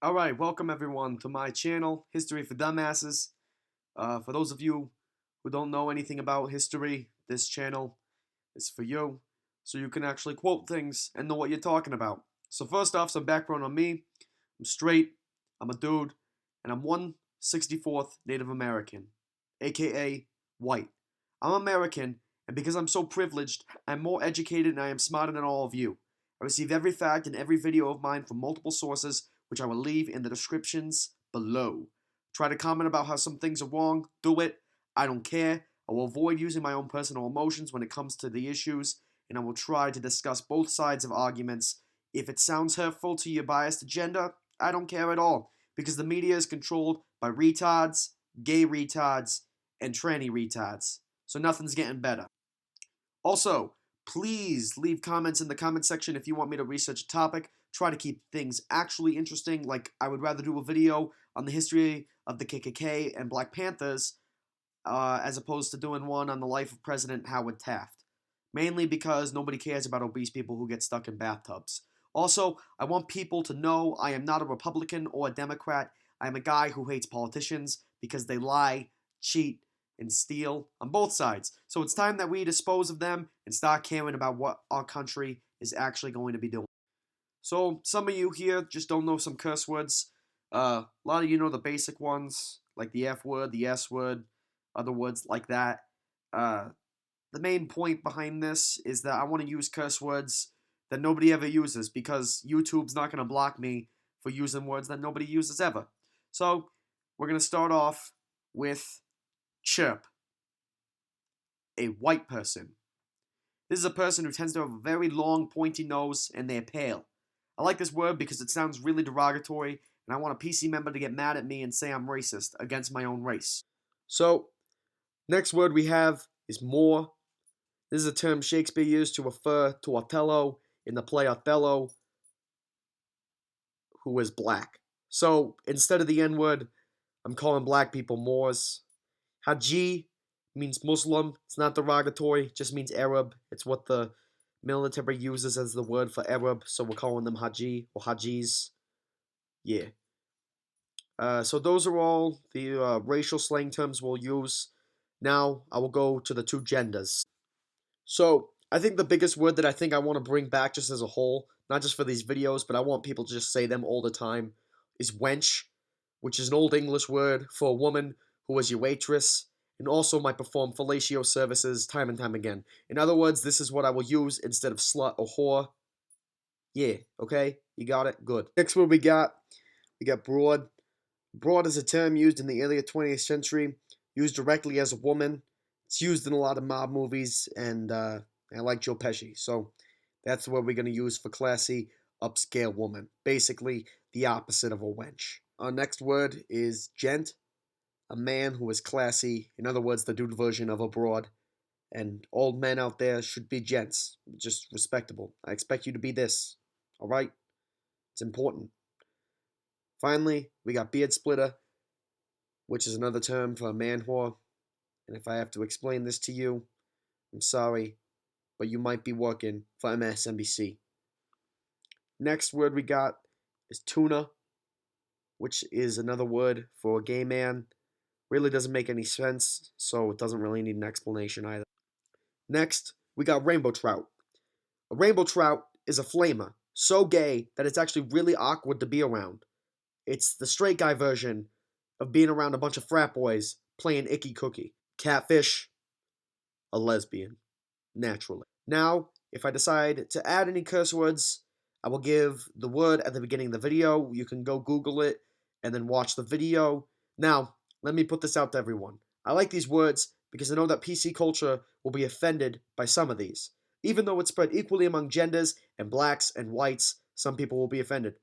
Alright, welcome everyone to my channel, History for Dumbasses. For those of you who don't know anything about history, this channel is for you, so you can actually quote things and know what you're talking about. So first off, some background on me. I'm straight, I'm a dude, and I'm 1/64th Native American, aka white. I'm American, and because I'm so privileged, I'm more educated and I am smarter than all of you. I receive every fact in every video of mine from multiple sources, which I will leave in the descriptions below. Try to comment about how some things are wrong, do it. I don't care. I will avoid using my own personal emotions when it comes to the issues, and I will try to discuss both sides of arguments. If it sounds hurtful to your biased agenda, I don't care at all, because the media is controlled by retards, gay retards, and tranny retards. So nothing's getting better. Also, please leave comments in the comment section if you want me to research a topic. Try to keep things actually interesting, like I would rather do a video on the history of the KKK and Black Panthers as opposed to doing one on the life of President Howard Taft. Mainly because nobody cares about obese people who get stuck in bathtubs. Also, I want people to know I am not a Republican or a Democrat. I am a guy who hates politicians because they lie, cheat, and steal on both sides. So it's time that we dispose of them and start caring about what our country is actually going to be doing. So some of you here just don't know some curse words. A lot of you know the basic ones, like the F word, the S word, other words like that. The main point behind this is that I want to use curse words that nobody ever uses because YouTube's not going to block me for using words that nobody uses ever. So we're going to start off with chirp. A white person. This is a person who tends to have a very long, pointy nose and they're pale. I like this word because it sounds really derogatory, and I want a PC member to get mad at me and say I'm racist against my own race. So, next word we have is more. This is a term Shakespeare used to refer to Othello in the play Othello, who was black. So, instead of the N-word, I'm calling black people Moors. Haji means Muslim. It's not derogatory, it just means Arab. It's what the military uses as the word for Arab, so we're calling them Haji or Hajis. Yeah. So those are all the racial slang terms we'll use. Now I will go to the two genders. So I think the biggest word that I think I want to bring back just as a whole, not just for these videos, but I want people to just say them all the time, is wench, which is an old English word for a woman who was your waitress, and also might perform fellatio services time and time again. In other words, this is what I will use instead of slut or whore. Yeah, okay? You got it? Good. Next word we got broad. Broad is a term used in the early 20th century, used directly as a woman. It's used in a lot of mob movies, and I like Joe Pesci. So that's what we're going to use for classy, upscale woman. Basically, the opposite of a wench. Our next word is gent. A man who is classy, in other words, the dude version of a broad. And old men out there should be gents, just respectable. I expect you to be this, alright? It's important. Finally, we got beard splitter, which is another term for a man whore. And if I have to explain this to you, I'm sorry, but you might be working for MSNBC. Next word we got is tuna, which is another word for a gay man. Really doesn't make any sense, so it doesn't really need an explanation either. Next, we got rainbow trout. A rainbow trout is a flamer, so gay that it's actually really awkward to be around. It's the straight guy version of being around a bunch of frat boys playing Icky Cookie. Catfish, a lesbian, naturally. Now, if I decide to add any curse words, I will give the word at the beginning of the video. You can go Google it and then watch the video. Now, let me put this out to everyone. I like these words because I know that PC culture will be offended by some of these. Even though it's spread equally among genders and blacks and whites, some people will be offended.